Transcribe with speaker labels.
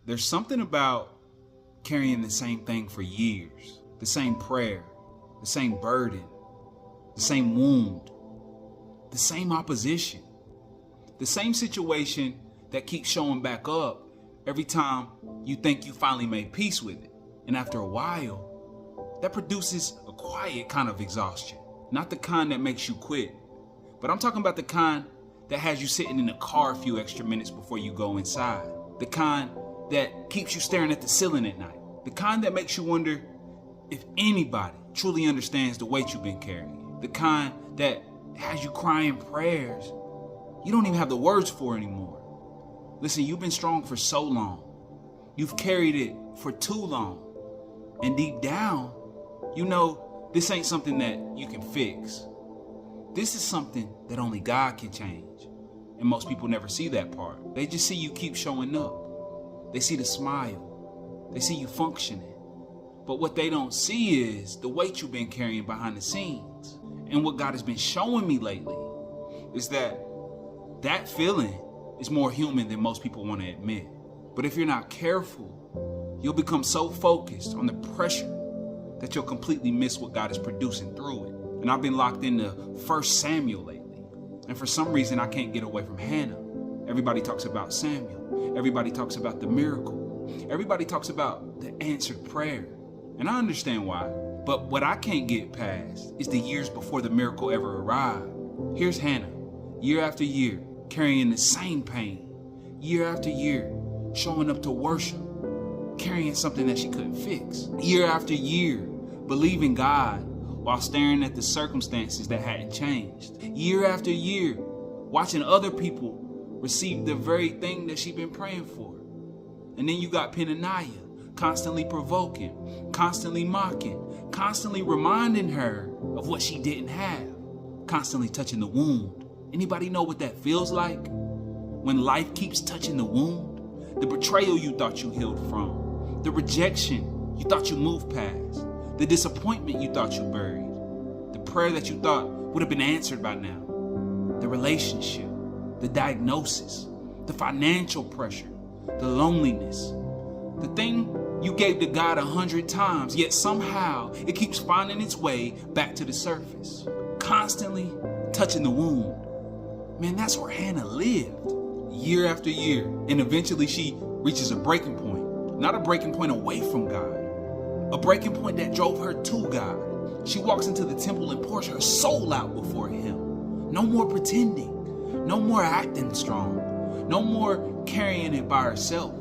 Speaker 1: There's something about carrying the same thing for years, the same prayer, the same burden, the same wound, the same opposition, the same situation that keeps showing back up every time you think you finally made peace with it. And after a while, that produces a quiet kind of exhaustion. Not the kind that makes you quit, but I'm talking about the kind that has you sitting in the car a few extra minutes before you go inside. The kind that keeps you staring at the ceiling at night. The kind that makes you wonder if anybody truly understands the weight you've been carrying. The kind that has you crying prayers you don't even have the words for anymore. Listen, you've been strong for so long. You've carried it for too long. And deep down, you know this ain't something that you can fix. This is something that only God can change. And most people never see that part. They just see you keep showing up. They see the smile. They see you functioning. But what they don't see is the weight you've been carrying behind the scenes. And what God has been showing me lately is that feeling is more human than most people want to admit. But if you're not careful, you'll become so focused on the pressure that you'll completely miss what God is producing through it. And I've been locked into 1 Samuel lately. And for some reason, I can't get away from Hannah. Everybody talks about Samuel. Everybody talks about the miracle. Everybody talks about the answered prayer. And I understand why. But what I can't get past is the years before the miracle ever arrived. Here's Hannah, year after year, carrying the same pain. Year after year, showing up to worship, carrying something that she couldn't fix. Year after year, believing God while staring at the circumstances that hadn't changed. Year after year, watching other people receive the very thing that she'd been praying for. And then you got Penaniah, constantly provoking, constantly mocking, constantly reminding her of what she didn't have, constantly touching the wound. Anybody know what that feels like? When life keeps touching the wound, the betrayal you thought you healed from, the rejection you thought you moved past, the disappointment you thought you buried, the prayer that you thought would have been answered by now, the relationship, the diagnosis, the financial pressure, the loneliness, the thing you gave to God 100 times, yet somehow it keeps finding its way back to the surface, constantly touching the wound. Man, that's where Hannah lived, year after year. And eventually she reaches a breaking point, not a breaking point away from God, a breaking point that drove her to God. She walks into the temple and pours her soul out before Him. No more pretending, no more acting strong, no more carrying it by herself.